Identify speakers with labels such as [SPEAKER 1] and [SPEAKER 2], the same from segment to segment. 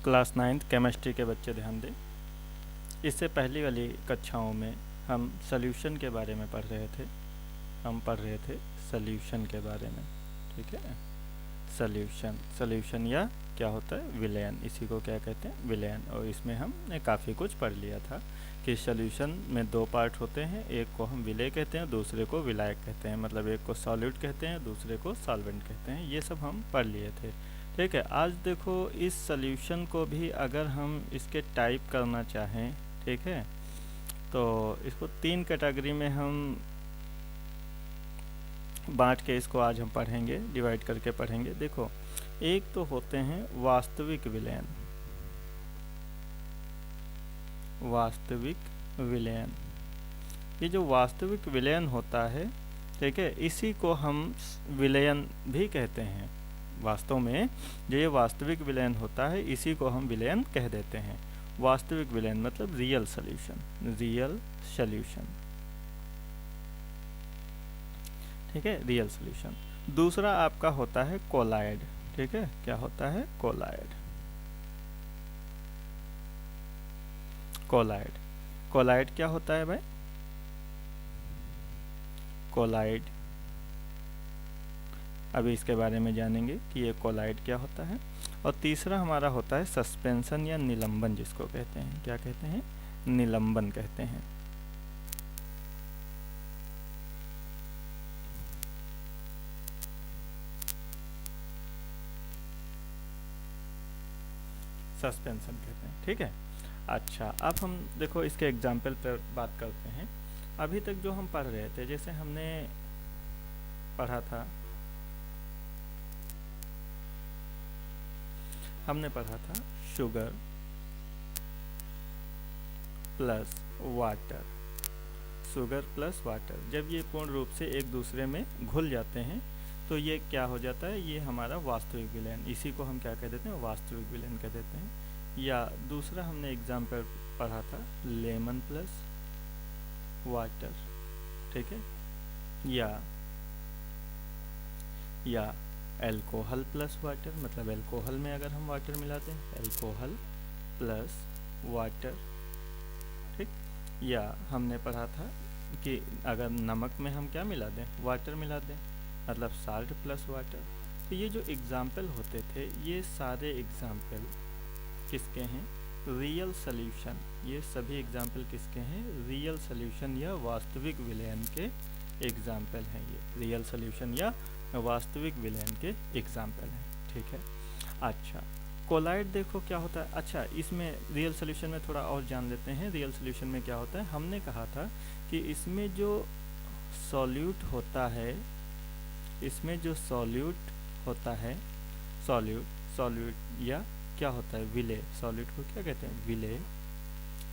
[SPEAKER 1] Class 9th chemistry के बच्चे ध्यान दें। इससे पहली वाली कक्षाओं में हम सॉल्यूशन के बारे में पढ़ रहे थे। हम पढ़ रहे थे सॉल्यूशन के बारे में, ठीक है। सॉल्यूशन या क्या होता है, विलयन, इसी को क्या कहते हैं, विलयन। और इसमें हमने काफ़ी कुछ पढ़ लिया था कि सॉल्यूशन में दो पार्ट होते हैं, एक को हम विलेय कहते हैं, दूसरे को विलायक कहते हैं। मतलब एक को सॉल्यूट कहते हैं, दूसरे को सॉल्वेंट कहते हैं। ये सब हम पढ़ लिए थे, ठीक है। आज देखो इस सॉल्यूशन को भी अगर हम इसके टाइप करना चाहें, ठीक है, तो इसको 3 कैटेगरी में हम बांट के इसको आज हम पढ़ेंगे, डिवाइड करके पढ़ेंगे। देखो, एक तो होते हैं वास्तविक विलयन। वास्तविक विलयन, ये जो वास्तविक विलयन होता है, ठीक है, इसी को हम विलयन भी कहते हैं। वास्तव में जो ये वास्तविक विलयन होता है, इसी को हम विलयन कह देते हैं। वास्तविक विलयन मतलब रियल सॉल्यूशन, रियल सॉल्यूशन, ठीक है, रियल सॉल्यूशन। दूसरा आपका होता है कोलाइड, ठीक है। क्या होता है, कोलाइड। कोलाइड, कोलाइड क्या होता है भाई, कोलाइड। अभी इसके बारे में जानेंगे कि ये कोलाइड क्या होता है। और तीसरा हमारा होता है सस्पेंशन या निलंबन, जिसको कहते हैं, क्या कहते हैं, निलंबन कहते हैं। सस्पेंशन कहते हैं, ठीक है। अच्छा, अब हम देखो इसके एग्जाम्पल पर बात करते हैं। अभी तक जो हम पढ़ रहे थे, जैसे हमने पढ़ा था, sugar plus water. Sugar plus water जब ये पूर्ण रूप से एक दूसरे में घुल जाते हैं तो ये क्या हो जाता है, ये हमारा वास्तविक विलयन। इसी को हम क्या कह देते हैं, वास्तविक विलयन कह देते हैं। या दूसरा हमने एग्जाम्पल पढ़ा था, लेमन प्लस वाटर, ठीक है। या अल्कोहल प्लस वाटर, मतलब अल्कोहल में अगर हम वाटर मिलाते हैं, अल्कोहल प्लस वाटर, ठीक। या हमने पढ़ा था कि अगर नमक में हम क्या मिला दें, वाटर मिला दें, मतलब साल्ट प्लस वाटर। तो ये जो एग्जाम्पल होते थे, ये सारे एग्जाम्पल किसके हैं, रियल सॉल्यूशन। ये सभी एग्जाम्पल किसके हैं, रियल सॉल्यूशन या वास्तविक विलयन के एग्जाम्पल हैं। ये रियल सॉल्यूशन या वास्तविक विलयन के एग्जाम्पल हैं, ठीक है। अच्छा, कोलाइड देखो क्या होता है। अच्छा, इसमें रियल सॉल्यूशन में थोड़ा और जान लेते हैं। रियल सॉल्यूशन में क्या होता है, हमने कहा था कि इसमें जो सॉल्यूट होता है, इसमें जो सॉल्यूट होता है, सॉल्यूट या क्या होता है, विलेय। सॉल्यूट को क्या कहते हैं, विलेय,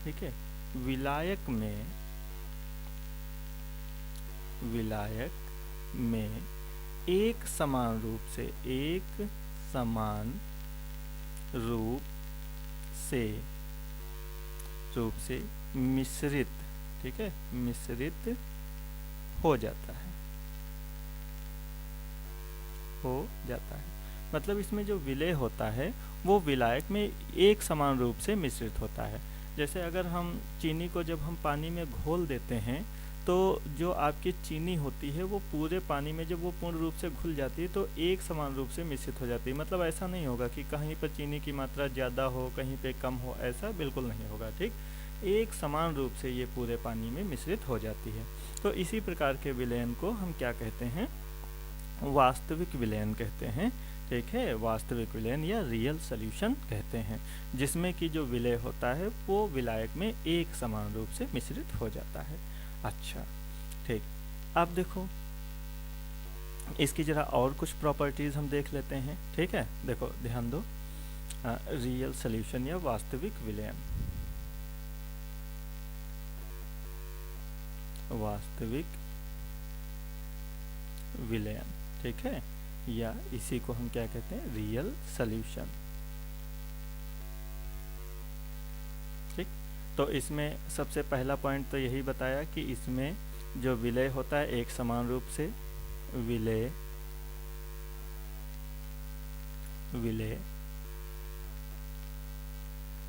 [SPEAKER 1] ठीक है। विलायक में एक समान रूप से मिश्रित, ठीक है, मिश्रित हो जाता है, मतलब इसमें जो विलेय होता है वो विलायक में एक समान रूप से मिश्रित होता है। जैसे अगर हम चीनी को जब हम पानी में घोल देते हैं तो जो आपकी चीनी होती है वो पूरे पानी में जब वो पूर्ण रूप से घुल जाती है तो एक समान रूप से मिश्रित हो जाती है। मतलब ऐसा नहीं होगा कि कहीं पर चीनी की मात्रा ज़्यादा हो, कहीं पे कम हो, ऐसा बिल्कुल नहीं होगा, ठीक। एक समान रूप से ये पूरे पानी में मिश्रित हो जाती है। तो इसी प्रकार के विलयन को हम क्या कहते हैं, वास्तविक विलयन कहते हैं, ठीक है। वास्तविक विलयन या रियल सॉल्यूशन कहते हैं, जिसमें कि जो विलेय होता है वो विलायक में एक समान रूप से मिश्रित हो जाता है। अच्छा, ठीक। अब देखो इसकी जरा और कुछ प्रॉपर्टीज हम देख लेते हैं, ठीक है। देखो ध्यान दो, रियल सॉल्यूशन या वास्तविक विलयन, वास्तविक विलयन, ठीक है। या इसी को हम क्या कहते हैं, रियल सॉल्यूशन, ठीक। तो इसमें सबसे पहला पॉइंट तो यही बताया कि इसमें जो विलेय होता है एक समान रूप से, विलेय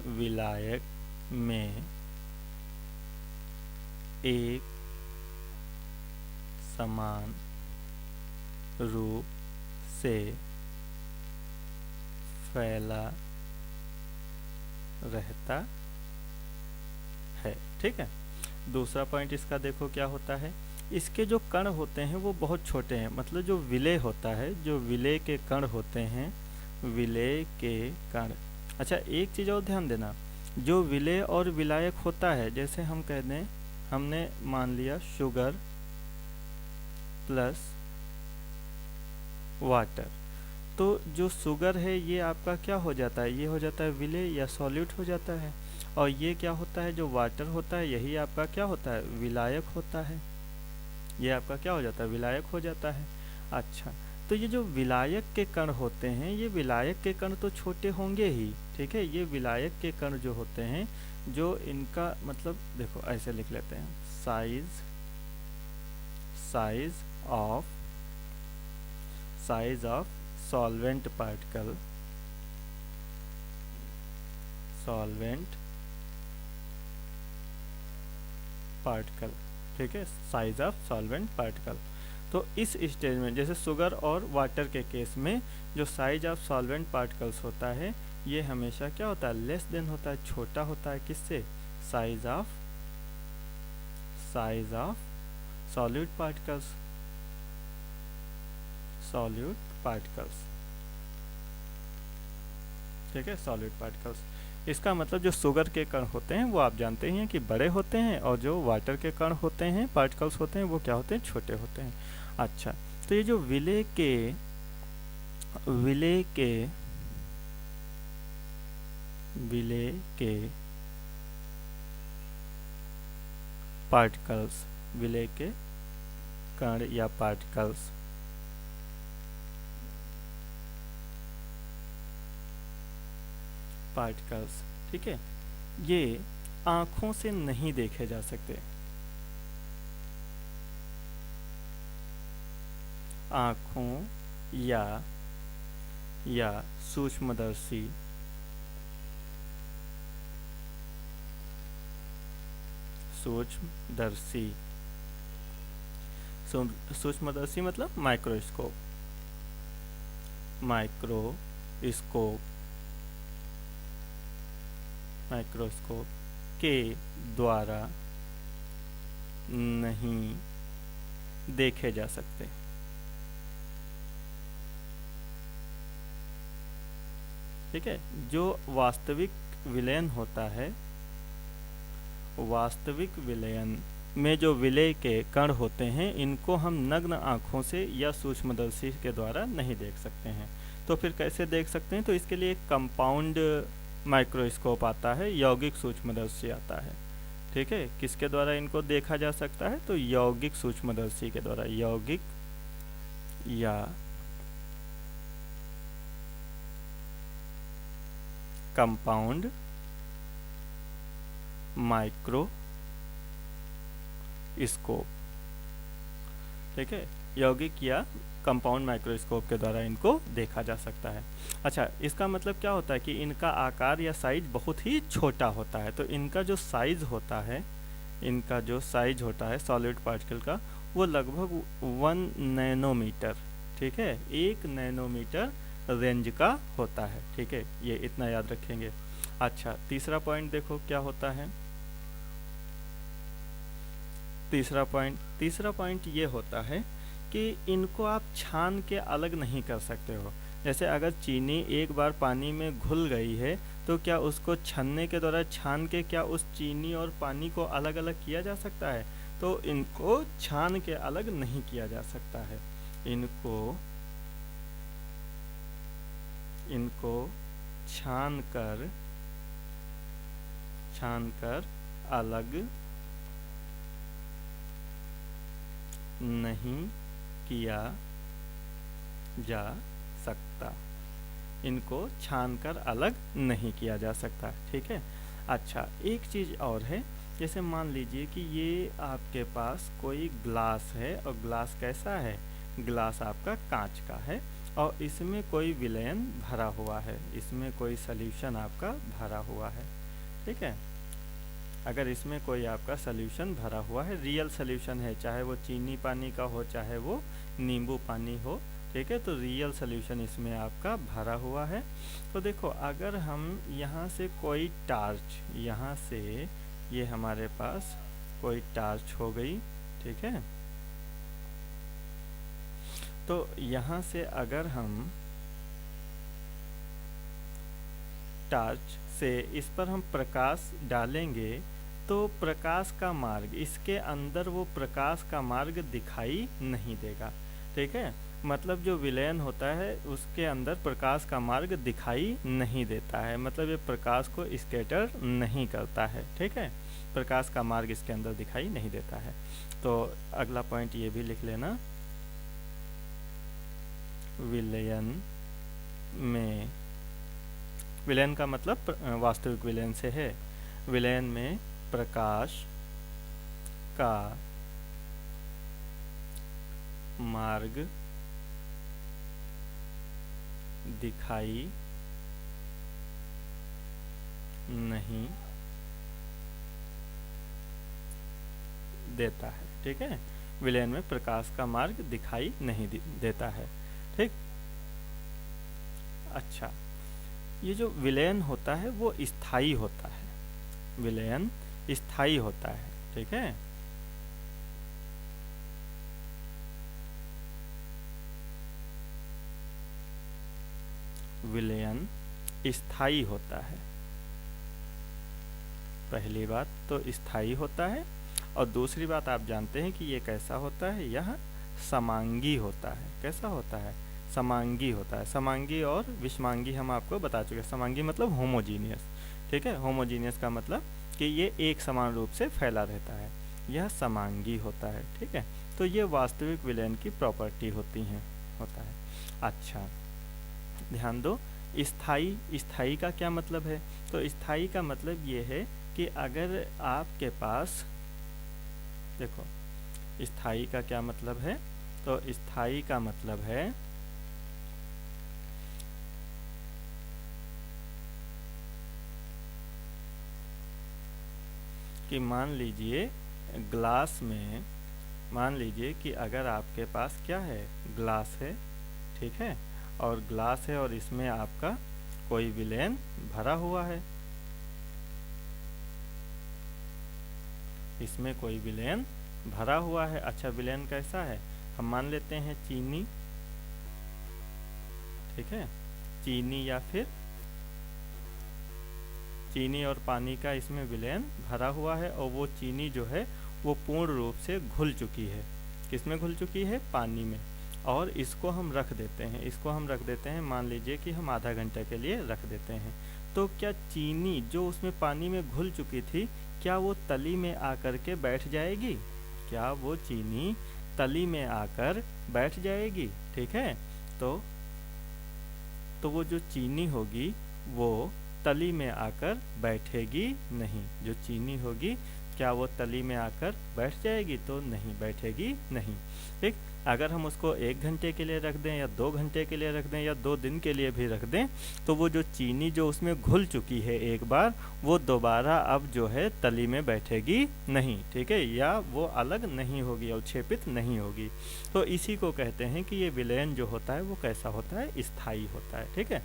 [SPEAKER 1] विलायक में एक समान रूप से फैला रहता है। ठीक है, दूसरा पॉइंट इसका देखो क्या होता है, इसके जो कण होते हैं वो बहुत छोटे हैं, मतलब जो विलेय होता है, जो विलेय के कण होते हैं, विलेय के कण। अच्छा, एक चीज़ और ध्यान देना, जो विलेय और विलायक होता है, जैसे हम कह दें, हमने मान लिया शुगर प्लस वाटर, तो जो शुगर है ये आपका क्या हो जाता है, ये हो जाता है विलेय या सॉल्यूट हो जाता है, और ये क्या होता है, जो वाटर होता है, यही आपका क्या होता है, विलायक होता है, ये आपका क्या हो जाता है, विलायक हो जाता है। अच्छा, तो ये जो विलायक के कण होते हैं, ये विलायक के कण तो छोटे होंगे ही, ठीक है, ये विलायक के कण जो होते हैं, जो इनका मतलब देखो ऐसे लिख लेते हैं, साइज ऑफ सॉल्वेंट पार्टिकल, ठीक है, साइज ऑफ सॉल्वेंट पार्टिकल। तो इस स्टेज में जैसे शुगर और वाटर के केस में जो साइज ऑफ सॉल्वेंट पार्टिकल्स होता है, ये हमेशा क्या होता है, लेस देन होता है, छोटा होता है, किससे, साइज ऑफ सॉल्यूट पार्टिकल्स, ठीक है, सॉलिड पार्टिकल्स। इसका मतलब जो शुगर के कण होते हैं वो आप जानते ही हैं कि बड़े होते हैं, और जो वाटर के कण होते हैं, पार्टिकल्स होते हैं, वो क्या होते हैं, छोटे होते हैं। अच्छा, तो ये जो विलेय के पार्टिकल्स, विलेय के कण या पार्टिकल्स ठीक है, ये आँखों से नहीं देखे जा सकते, आँखों या सूक्ष्मदर्शी मतलब माइक्रोस्कोप के द्वारा नहीं देखे जा सकते। ठीक है, जो वास्तविक विलयन होता है, वास्तविक विलयन में जो विलेय के कण होते हैं, इनको हम नग्न आँखों से या सूक्ष्मदर्शी के द्वारा नहीं देख सकते हैं। तो फिर कैसे देख सकते हैं, तो इसके लिए एक कंपाउंड माइक्रोस्कोप आता है, यौगिक सूक्ष्मदर्शी आता है। ठीक है, किसके द्वारा इनको देखा जा सकता है, तो यौगिक सूक्ष्मदर्शी के द्वारा, यौगिक या कंपाउंड माइक्रोस्कोप। ठीक है, यौगिक या कंपाउंड माइक्रोस्कोप के द्वारा इनको देखा जा सकता है। अच्छा, इसका मतलब क्या होता है कि इनका आकार या साइज बहुत ही छोटा होता है। तो इनका जो साइज होता है, सॉलिड पार्टिकल का, वो लगभग 1 नैनोमीटर, ठीक है, 1 नैनोमीटर रेंज का होता है। ठीक है, ये इतना याद रखेंगे। अच्छा, तीसरा पॉइंट देखो क्या होता है। तीसरा पॉइंट ये होता है कि इनको आप छान के अलग नहीं कर सकते हो। जैसे अगर चीनी एक बार पानी में घुल गई है, तो क्या उसको छन्ने के द्वारा छान के क्या उस चीनी और पानी को अलग अलग किया जा सकता है? तो इनको छान के अलग नहीं किया जा सकता है। इनको छान कर अलग नहीं किया जा सकता। इनको छानकर अलग नहीं किया जा सकता। ठीक है। अच्छा, एक चीज़ और है, जैसे मान लीजिए कि ये आपके पास कोई ग्लास है, और ग्लास कैसा है? ग्लास आपका कांच का है, और इसमें कोई विलयन भरा हुआ है, इसमें कोई सॉल्यूशन आपका भरा हुआ है, ठीक है। अगर इसमें कोई आपका सॉल्यूशन भरा हुआ है, रियल सॉल्यूशन है, चाहे वो चीनी पानी का हो चाहे वो नींबू पानी हो, ठीक है, तो रियल सॉल्यूशन इसमें आपका भरा हुआ है। तो देखो अगर हम यहाँ से कोई टार्च, यहाँ से ये हमारे पास कोई टार्च हो गई, ठीक है, तो यहाँ से अगर हम टार्च से इस पर हम प्रकाश डालेंगे तो प्रकाश का मार्ग, इसके अंदर वो प्रकाश का मार्ग दिखाई नहीं देगा, ठीक है। मतलब जो विलयन होता है उसके अंदर प्रकाश का मार्ग दिखाई नहीं देता है, मतलब ये प्रकाश को स्कैटर नहीं करता है, ठीक है, प्रकाश का मार्ग इसके अंदर दिखाई नहीं देता है। तो अगला पॉइंट ये भी लिख लेना, विलयन में, विलयन का मतलब वास्तविक विलयन से है, विलयन में प्रकाश का मार्ग दिखाई नहीं देता है, ठीक है, विलयन में प्रकाश का मार्ग दिखाई नहीं देता है, ठीक। अच्छा, ये जो विलयन होता है वो स्थायी होता है, विलयन स्थायी होता है, ठीक है। विलयन स्थायी होता है, पहली बात तो स्थायी होता है, और दूसरी बात आप जानते हैं कि ये कैसा होता है, यह समांगी होता है। कैसा होता है? समांगी होता है। समांगी और विषमांगी हम आपको बता चुके हैं। समांगी मतलब होमोजीनियस, ठीक है। होमोजीनियस का मतलब कि ये एक समान रूप से फैला रहता है, यह समांगी होता है, ठीक है। तो ये वास्तविक विलयन की प्रॉपर्टी होती हैं, होता है। अच्छा, ध्यान दो, स्थाई, स्थाई का क्या मतलब है? तो स्थाई का मतलब ये है कि अगर आपके पास, देखो स्थाई का क्या मतलब है, तो स्थाई का मतलब है कि मान लीजिए ग्लास में, मान लीजिए कि अगर आपके पास क्या है, ग्लास है, ठीक है, और ग्लास है और इसमें आपका कोई विलयन भरा हुआ है, इसमें कोई विलयन भरा हुआ है। अच्छा, विलयन कैसा है? हम मान लेते हैं चीनी, ठीक है, चीनी या फिर चीनी और पानी का इसमें विलयन भरा हुआ है, और वो चीनी जो है वो पूर्ण रूप से घुल चुकी है। किसमें घुल चुकी है? पानी में। और इसको हम रख देते हैं, इसको हम रख देते हैं, मान लीजिए कि हम आधा घंटे के लिए रख देते हैं। तो क्या चीनी जो उसमें पानी में घुल चुकी थी, क्या वो तली में आकर के बैठ जाएगी? क्या वो चीनी तली में आकर बैठ जाएगी? ठीक है, तो वो जो चीनी होगी वो तली में आकर बैठेगी नहीं। जो चीनी होगी क्या वो तली में आकर बैठ जाएगी? तो नहीं बैठेगी, नहीं। ठीक, अगर हम उसको 1 घंटे के लिए रख दें या 2 घंटे के लिए रख दें या 2 दिन के लिए भी रख दें, तो वो जो चीनी जो उसमें घुल चुकी है एक बार, वो दोबारा अब जो है तली में बैठेगी नहीं, ठीक है, या वो अलग नहीं होगी, अवक्षेपित नहीं होगी। तो इसी को कहते हैं कि ये विलयन जो होता है वो कैसा होता है? स्थायी होता है, ठीक है।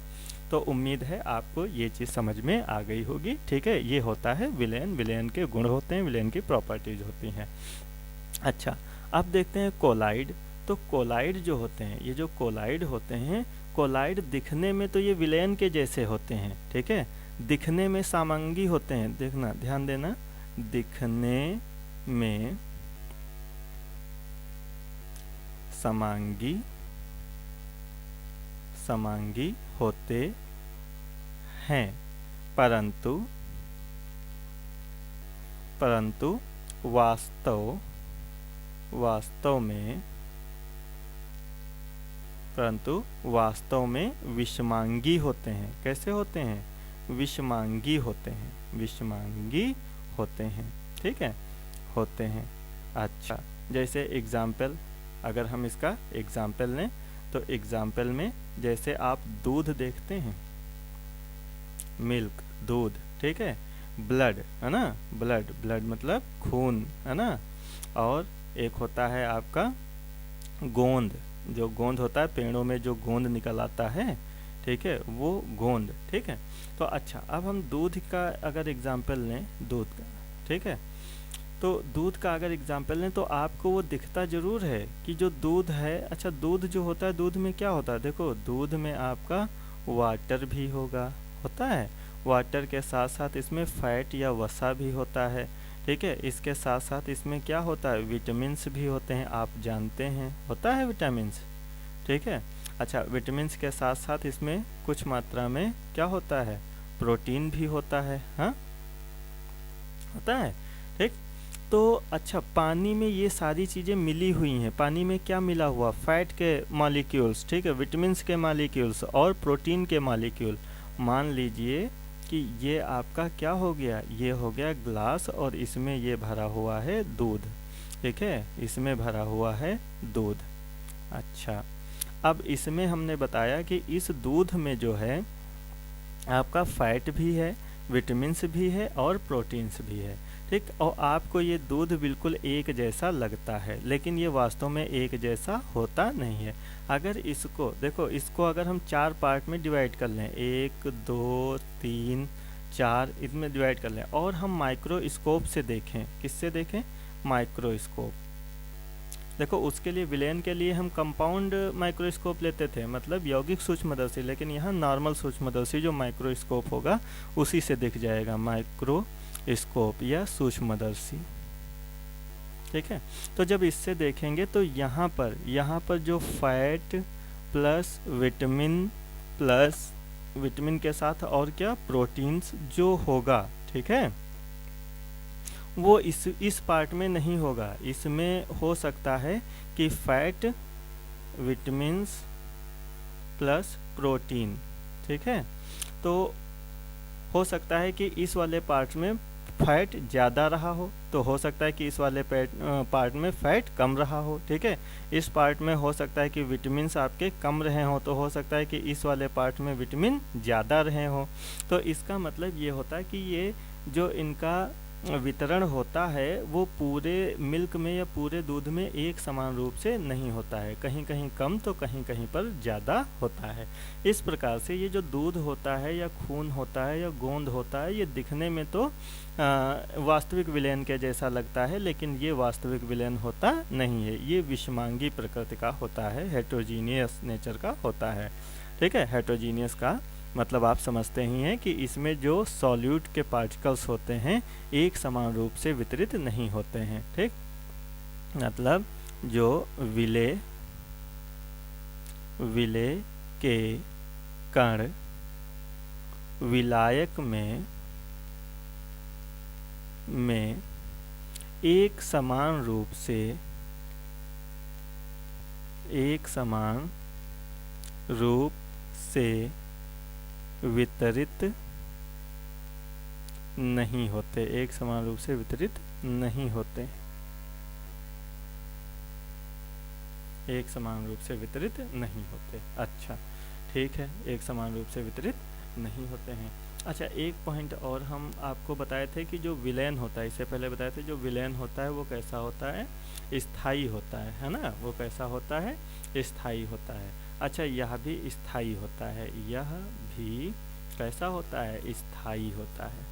[SPEAKER 1] तो उम्मीद है आपको ये चीज़ समझ में आ गई होगी, ठीक है। ये होता है विलयन, विलयन के गुण होते हैं, विलयन की प्रॉपर्टीज होती हैं। अच्छा, अब देखते हैं कोलाइड। तो कोलाइड जो होते हैं, ये जो कोलाइड होते हैं, कोलाइड दिखने में तो ये विलयन के जैसे होते हैं, ठीक है, दिखने में समांगी होते हैं। देखना, ध्यान देना, दिखने में समांगी समांगी होते हैं, परंतु वास्तव में विषमांगी होते हैं। कैसे होते हैं? विषमांगी होते हैं, विषमांगी होते हैं, ठीक है, होते हैं। अच्छा, जैसे एग्जाम्पल, अगर हम इसका एग्जाम्पल लें, तो एग्जाम्पल में जैसे आप दूध देखते हैं, मिल्क दूध, ठीक है, ब्लड है ना, ब्लड ब्लड मतलब खून है ना, और एक होता है आपका गोंद, जो गोंद होता है पेड़ों में जो गोंद निकल आता है, ठीक है, वो गोंद, ठीक है। तो अच्छा, अब हम दूध का अगर एग्जाम्पल लें, दूध का, ठीक है, तो दूध का अगर एग्जाम्पल लें तो आपको वो दिखता ज़रूर है कि जो दूध है, अच्छा दूध जो होता है, दूध में क्या होता है, देखो दूध में आपका वाटर भी होता है, वाटर के साथ साथ इसमें फैट या वसा भी होता है, ठीक है। इसके साथ साथ इसमें क्या होता है, विटामिन्स भी होते हैं, आप जानते हैं होता है विटामिन्स, ठीक है। अच्छा, विटामिन्स के साथ साथ इसमें कुछ मात्रा में क्या होता है, प्रोटीन भी होता है, हाँ होता है, ठीक। तो अच्छा, पानी में ये सारी चीज़ें मिली हुई हैं, पानी में क्या मिला हुआ, फैट के मॉलिक्यूल्स, ठीक है, विटामिन्स के मॉलिक्यूल्स और प्रोटीन के मॉलिक्यूल। मान लीजिए कि ये आपका क्या हो गया, ये हो गया ग्लास और इसमें ये भरा हुआ है दूध, ठीक है, इसमें भरा हुआ है दूध। अच्छा, अब इसमें हमने बताया कि इस दूध में जो है आपका फैट भी है, विटामिन्स भी है और प्रोटीन्स भी है, ठीक। और आपको ये दूध बिल्कुल एक जैसा लगता है, लेकिन ये वास्तव में एक जैसा होता नहीं है। अगर इसको देखो, इसको अगर हम 4 पार्ट में डिवाइड कर लें, 1 2 3 4, इसमें डिवाइड कर लें और हम माइक्रोस्कोप से देखें, किससे देखें, माइक्रोस्कोप। देखो उसके लिए विलेन के लिए हम कंपाउंड माइक्रोस्कोप लेते थे, मतलब यौगिक सूक्ष्मदर्शी, लेकिन यहाँ नॉर्मल सूक्ष्मदर्शी जो माइक्रोस्कोप होगा उसी से दिख जाएगा, माइक्रोस्कोप या सूक्ष्मदर्शी, ठीक है। तो जब इससे देखेंगे तो यहाँ पर जो फैट प्लस विटामिन के साथ और क्या, प्रोटीन्स जो होगा, ठीक है, वो इस पार्ट में नहीं होगा। इसमें हो सकता है कि फैट, विटामिन्स प्लस प्रोटीन, ठीक है, तो हो सकता है कि इस वाले पार्ट में फैट ज़्यादा रहा हो, तो हो सकता है कि इस वाले पार्ट में फैट कम रहा हो, ठीक है। इस पार्ट में हो सकता है कि विटामिन्स आपके कम रहे हों, तो हो सकता है कि इस वाले पार्ट में विटामिन ज़्यादा रहे हों। तो इसका मतलब ये होता है कि ये जो इनका वितरण होता है वो पूरे मिल्क में या पूरे दूध में एक समान रूप से नहीं होता है, कहीं कहीं कम तो कहीं कहीं पर ज़्यादा होता है। इस प्रकार से ये जो दूध होता है या खून होता है या गोंद होता है, ये दिखने में तो वास्तविक विलयन के जैसा लगता है, लेकिन ये वास्तविक विलयन होता नहीं है, ये विषमांगी प्रकृति का होता है, हेट्रोजीनियस नेचर का होता है, ठीक है। हेट्रोजीनियस का मतलब आप समझते ही हैं कि इसमें जो सॉल्यूट के पार्टिकल्स होते हैं एक समान रूप से वितरित नहीं होते हैं, ठीक। मतलब जो विलेय के कण विलायक में एक समान रूप से वितरित नहीं होते, एक समान रूप से वितरित नहीं होते, एक समान रूप से वितरित नहीं होते। अच्छा ठीक है, एक समान रूप से वितरित नहीं होते हैं। अच्छा, एक पॉइंट और हम आपको बताए थे कि जो विलयन होता है, इससे पहले बताए थे जो विलयन होता है वो कैसा होता है, स्थायी होता है ना, वो कैसा होता है, स्थायी होता है। अच्छा, यह भी स्थायी होता है, यह भी कैसा होता है, स्थायी होता है।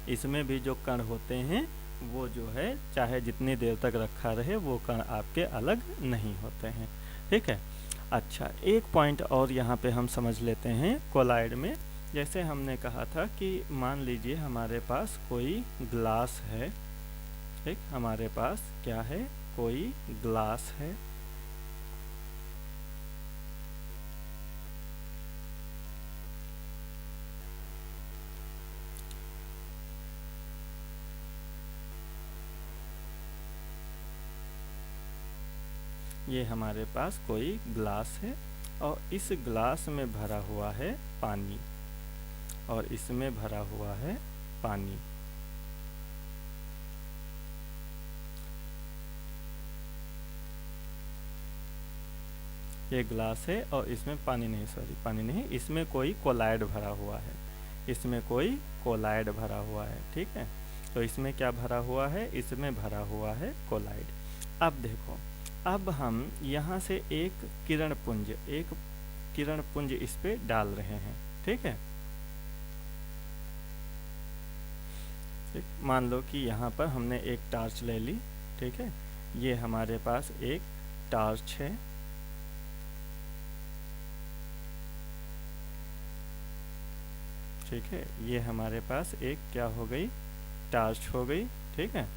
[SPEAKER 1] इसमें भी जो कण होते हैं वो जो है चाहे जितनी देर तक रखा रहे वो कण आपके अलग नहीं होते हैं, ठीक है। अच्छा, एक पॉइंट और यहाँ पे हम समझ लेते हैं कोलाइड में। जैसे हमने कहा था कि मान लीजिए हमारे पास कोई ग्लास है, ठीक, हमारे पास क्या है, कोई ग्लास है, ये हमारे पास कोई ग्लास है और इस ग्लास में भरा हुआ है पानी और इसमें भरा हुआ है पानी। ये ग्लास है और इसमें पानी नहीं, सॉरी पानी नहीं, इसमें कोई कोलाइड भरा हुआ है, इसमें कोई कोलाइड भरा हुआ है, ठीक है। तो इसमें क्या भरा हुआ है, इसमें भरा हुआ है कोलाइड। अब देखो, अब हम यहाँ से एक किरण पुंज इस पे डाल रहे हैं, ठीक है। ठीक, मान लो कि यहाँ पर हमने एक टार्च ले ली, ठीक है। ये हमारे पास एक टार्च है, ठीक है। ये हमारे पास एक क्या हो गई, टार्च हो गई, ठीक है।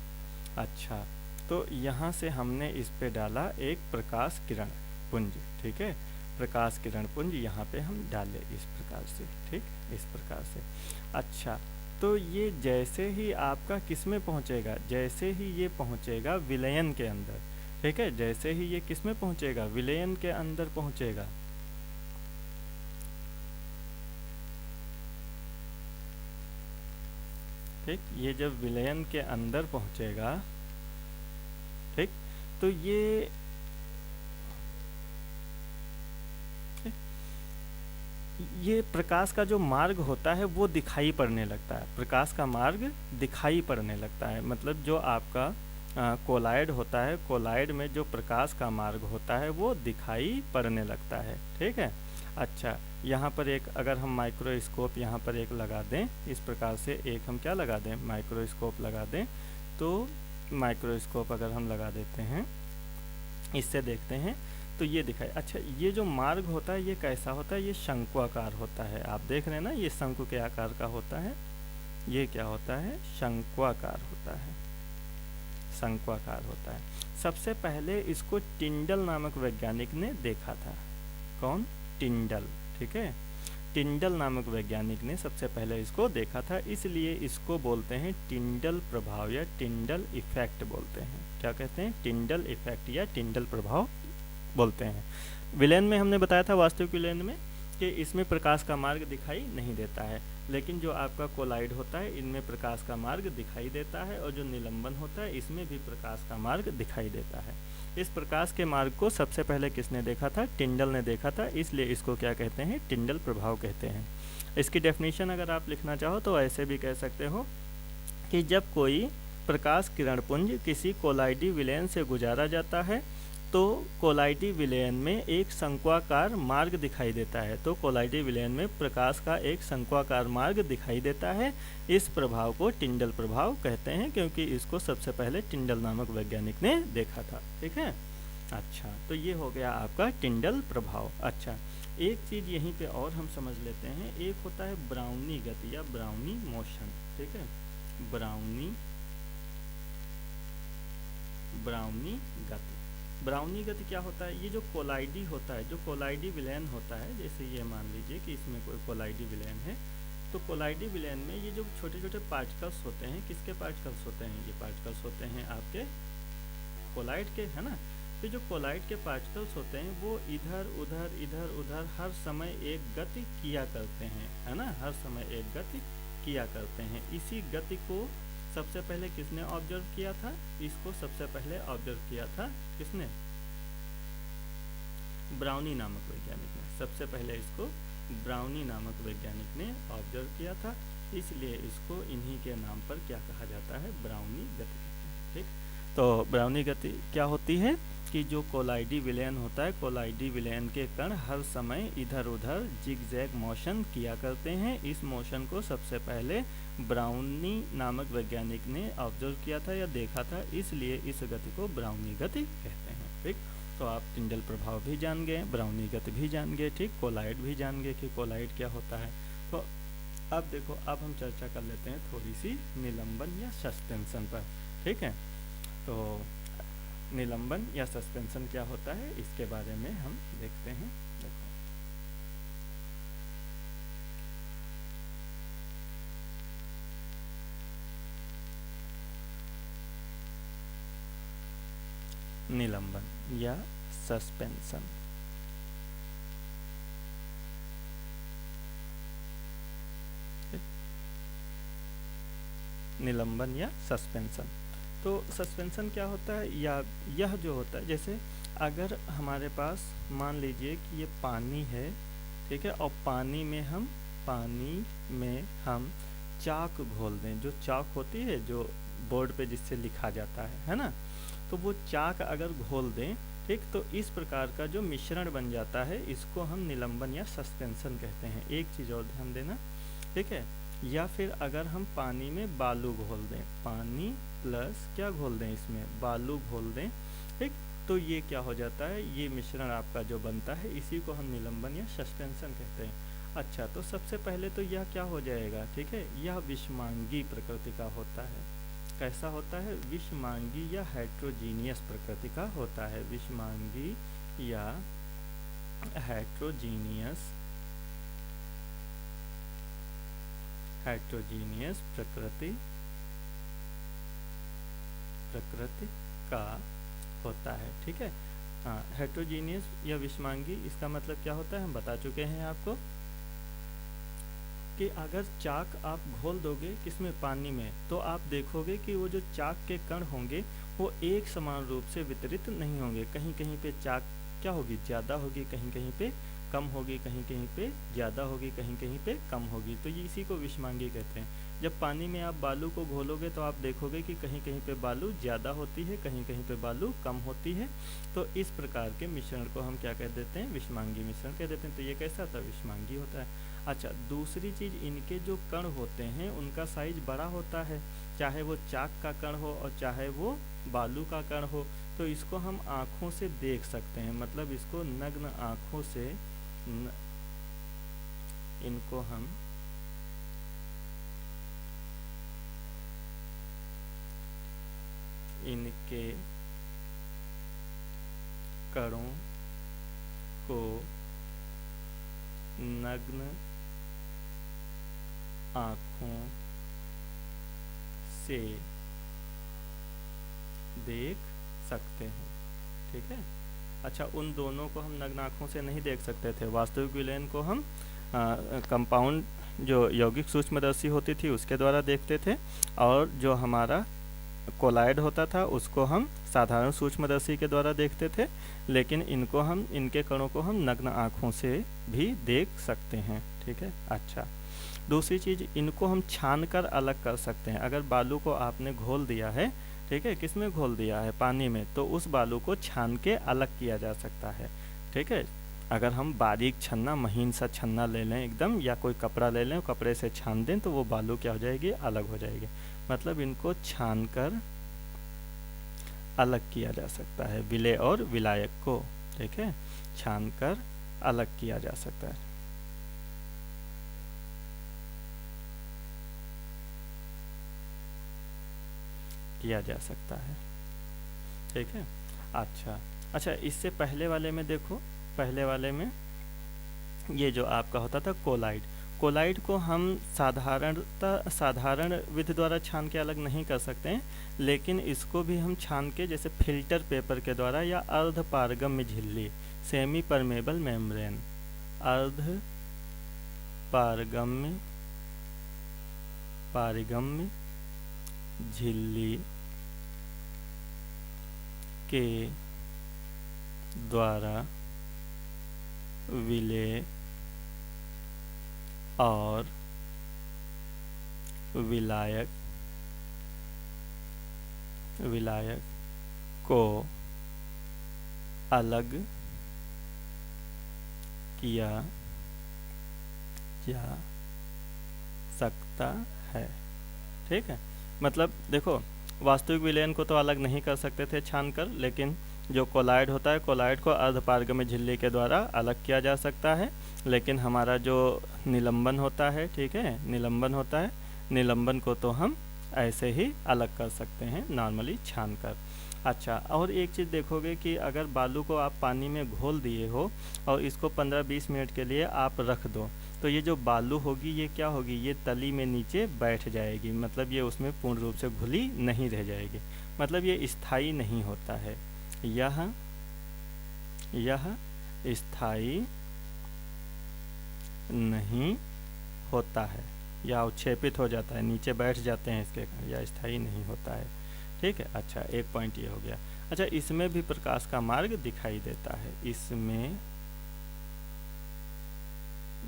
[SPEAKER 1] अच्छा, तो यहाँ से हमने इस पे डाला एक प्रकाश किरण पुंज, ठीक है। प्रकाश किरण पुंज यहाँ पे हम डाले इस प्रकार से, ठीक, इस प्रकार से। अच्छा, तो ये जैसे ही आपका किस में पहुँचेगा, जैसे ही ये पहुँचेगा विलयन के अंदर, ठीक है। जैसे ही ये किस में पहुँचेगा, विलयन के अंदर पहुँचेगा, ठीक। ये जब विलयन के अंदर पहुँचेगा, ठीक, तो ये प्रकाश का जो मार्ग होता है वो दिखाई पड़ने लगता है, प्रकाश का मार्ग दिखाई पड़ने लगता है। मतलब जो आपका कोलाइड होता है, कोलाइड में जो प्रकाश का मार्ग होता है वो दिखाई पड़ने लगता है, ठीक है। अच्छा, यहाँ पर एक अगर हम माइक्रोस्कोप यहाँ पर एक लगा दें, इस प्रकार से एक हम क्या लगा दें, माइक्रोस्कोप लगा दें, तो माइक्रोस्कोप अगर हम लगा देते हैं, इससे देखते हैं तो ये दिखाई। अच्छा, ये जो मार्ग होता है ये कैसा होता है, ये शंक्वाकार होता है। आप देख रहे हैं ना, ये शंकु के आकार का होता है, ये क्या होता है, शंक्वाकार होता है, शंक्वाकार होता है। सबसे पहले इसको टिंडल नामक वैज्ञानिक ने देखा था। कौन, टिंडल, ठीक है। टिंडल नामक वैज्ञानिक ने सबसे पहले इसको देखा था, इसलिए इसको बोलते हैं टिंडल प्रभाव या टिंडल इफेक्ट बोलते हैं। क्या कहते हैं, टिंडल इफेक्ट या टिंडल प्रभाव बोलते हैं। विलयन में हमने बताया था, वास्तविक विलयन में, कि इसमें प्रकाश का मार्ग दिखाई नहीं देता है, लेकिन जो आपका कोलाइड होता है इनमें प्रकाश का मार्ग दिखाई देता है, और जो निलंबन होता है इसमें भी प्रकाश का मार्ग दिखाई देता है। इस प्रकाश के मार्ग को सबसे पहले किसने देखा था, टिंडल ने देखा था, इसलिए इसको क्या कहते हैं, टिंडल प्रभाव कहते हैं। इसकी डेफिनेशन अगर आप लिखना चाहो तो ऐसे भी कह सकते हो कि जब कोई प्रकाश किरण पुंज किसी कोलाइडी विलयन से गुजारा जाता है तो कोलाइडी विलयन में एक शंक्वाकार मार्ग दिखाई देता है, तो कोलाइडी विलयन में प्रकाश का एक शंक्वाकार मार्ग दिखाई देता है। इस प्रभाव को टिंडल प्रभाव कहते हैं, क्योंकि इसको सबसे पहले टिंडल नामक वैज्ञानिक ने देखा था, ठीक है। अच्छा, तो ये हो गया आपका टिंडल प्रभाव। अच्छा, एक चीज़ यहीं पे और हम समझ लेते हैं, एक होता है ब्राउनी गति या ब्राउनी मोशन, ठीक है। ब्राउनी गति, ब्राउनी गति क्या होता है, ये जो कोलाइडी होता है, जो कोलाइडी विलयन होता है, जैसे ये मान लीजिए कि इसमें कोई कोलाइडी विलयन है, तो कोलाइडी विलयन में ये जो छोटे छोटे पार्टिकल्स होते हैं, किसके पार्टिकल्स होते हैं, ये पार्टिकल्स होते हैं आपके कोलाइड के, है ना। तो जो कोलाइड के पार्टिकल्स होते हैं वो इधर उधर हर समय एक गति किया करते हैं, है ना, हर समय एक गति किया करते हैं। इसी गति को सबसे पहले किसने ऑब्जर्व किया था, इसको सबसे पहले ऑब्जर्व किया था किसने, ब्राउनी नामक वैज्ञानिक ने। सबसे पहले इसको ब्राउनी नामक वैज्ञानिक ने ऑब्जर्व किया था, इसलिए इसको इन्हीं के नाम पर क्या कहा जाता है, ब्राउनी गति, ठीक। तो ब्राउनी गति क्या होती है कि जो कोलाइडी विलयन होता है, कोलाइडी विलयन के कण हर समय इधर उधर जिगजैग मोशन किया करते हैं। इस मोशन को सबसे पहले ब्राउनी नामक वैज्ञानिक ने ऑब्जर्व किया था या देखा था, इसलिए इस गति को ब्राउनी गति कहते हैं, ठीक। तो आप टिंडल प्रभाव भी जान गए, ब्राउनी गति भी जान गए, ठीक, कोलाइड भी जान गए कि कोलाइड क्या होता है। तो अब देखो, अब हम चर्चा कर लेते हैं थोड़ी सी निलंबन या सस्पेंशन पर, ठीक है। तो निलंबन या सस्पेंशन क्या होता है, इसके बारे में हम देखते हैं। देखो, निलंबन या सस्पेंशन, निलंबन या सस्पेंशन। तो सस्पेंशन क्या होता है, या यह जो होता है, जैसे अगर हमारे पास मान लीजिए कि ये पानी है, ठीक है, और पानी में हम चाक घोल दें, जो चाक होती है जो बोर्ड पे जिससे लिखा जाता है ना, तो वो चाक अगर घोल दें, ठीक, तो इस प्रकार का जो मिश्रण बन जाता है इसको हम निलंबन या सस्पेंशन कहते हैं। एक चीज़ और ध्यान देना, ठीक है। या फिर अगर हम पानी में बालू घोल दें, पानी प्लस क्या घोल दें, इसमें बालू घोल दें, ठीक, तो ये क्या हो जाता है, ये मिश्रण आपका जो बनता है इसी को हम निलंबन या सस्पेंशन कहते हैं। अच्छा, तो सबसे पहले तो यह क्या हो जाएगा, ठीक है, यह विषमांगी प्रकृति का होता है। कैसा होता है, विषमांगी या हेट्रोजीनियस प्रकृति का होता है। विषमांगी या हेट्रोजीनियस प्रकृति का होता है, ठीक है। हाँ, हेट्रोजीनियस या विषमांगी, इसका मतलब क्या होता है हम बता चुके हैं आपको कि अगर चाक आप घोल दोगे किसमें, पानी में, तो आप देखोगे कि वो जो चाक के कण होंगे वो एक समान रूप से वितरित नहीं होंगे। कहीं कहीं पे चाक क्या होगी, ज़्यादा होगी, कहीं कहीं पे कम होगी, कहीं कहीं पे ज़्यादा होगी, कहीं कहीं पे कम होगी, तो ये इसी को विषमांगी कहते हैं। जब पानी में आप बालू को घोलोगे तो आप देखोगे कि कहीं कहीं पे बालू ज़्यादा होती है, कहीं कहीं पे बालू कम होती है, तो इस प्रकार के मिश्रण को हम क्या कह देते हैं, विषमांगी मिश्रण कह देते हैं। तो ये कैसा था, विषमांगी होता है। अच्छा, दूसरी चीज़, इनके जो कण होते हैं उनका साइज बड़ा होता है, चाहे वो चाक का कण हो और चाहे वो बालू का कण हो, तो इसको हम आँखों से देख सकते हैं, मतलब इसको नग्न आँखों से इनको हम इनके कणों को नग्न आँखों से देख सकते हैं, ठीक है। अच्छा, उन दोनों को हम नग्न आँखों से नहीं देख सकते थे, वास्तविक विलयन को हम कंपाउंड जो यौगिक सूक्ष्मदर्शी होती थी उसके द्वारा देखते थे, और जो हमारा कोलाइड होता था उसको हम साधारण सूक्ष्मदर्शी के द्वारा देखते थे, लेकिन इनके कणों को हम नग्न आँखों से भी देख सकते हैं, ठीक है। अच्छा, दूसरी चीज़, इनको हम छान कर अलग कर सकते हैं। अगर बालू को आपने घोल दिया है, ठीक है, किसमें घोल दिया है, पानी में, तो उस बालू को छान के अलग किया जा सकता है, ठीक है। अगर हम बारीक छन्ना, महीन सा छन्ना ले लें एकदम, या कोई कपड़ा ले लें, कपड़े से छान दें, तो वो बालू क्या हो जाएगी, अलग हो जाएगी। मतलब इनको छान कर अलग किया जा सकता है, विलेय और विलायक को, ठीक है, छान कर अलग किया जा सकता है। किया जा सकता है, ठीक है। अच्छा, इससे पहले वाले में देखो, पहले वाले में ये जो आपका होता था कोलाइड को हम साधारण विधि द्वारा छान के अलग नहीं कर सकते हैं, लेकिन इसको भी हम छान के जैसे फिल्टर पेपर के द्वारा या अर्ध पारगम्य झिल्ली, सेमी परमेबल मेम्ब्रेन, अर्ध पारगम्य झिल्ली के द्वारा विलेय और विलायक को अलग किया जा सकता है, ठीक है। मतलब देखो, वास्तविक विलयन को तो अलग नहीं कर सकते थे छानकर, लेकिन जो कोलाइड होता है, कोलाइड को अर्धपारगम्य झिल्ली के द्वारा अलग किया जा सकता है। लेकिन हमारा जो निलंबन होता है, ठीक है, निलंबन को तो हम ऐसे ही अलग कर सकते हैं नॉर्मली छानकर। अच्छा, और एक चीज़ देखोगे कि अगर बालू को आप पानी में घोल दिए हो और इसको 15-20 मिनट के लिए आप रख दो, तो ये जो बालू होगी ये क्या होगी, ये तली में नीचे बैठ जाएगी, मतलब ये उसमें पूर्ण रूप से घुली नहीं रह जाएगी, मतलब ये स्थायी नहीं होता है। यह स्थायी नहीं होता है, या अवक्षेपित हो जाता है, नीचे बैठ जाते हैं इसके कारण, या स्थायी नहीं होता है, ठीक है। अच्छा, एक पॉइंट ये हो गया। अच्छा, इसमें भी प्रकाश का मार्ग दिखाई देता है, इसमें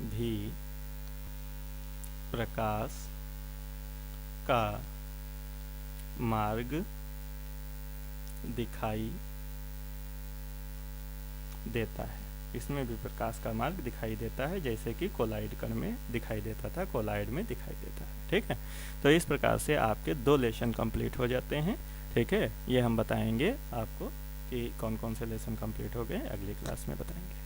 [SPEAKER 1] भी प्रकाश का मार्ग दिखाई देता है, इसमें भी प्रकाश का मार्ग दिखाई देता है, जैसे कि कोलाइड कण में दिखाई देता था, कोलाइड में दिखाई देता है। ठीक है, तो इस प्रकार से आपके 2 लेसन कंप्लीट हो जाते हैं। ठीक है, ये हम बताएंगे आपको कि कौन कौन से लेसन कंप्लीट हो गए, अगली क्लास में बताएंगे।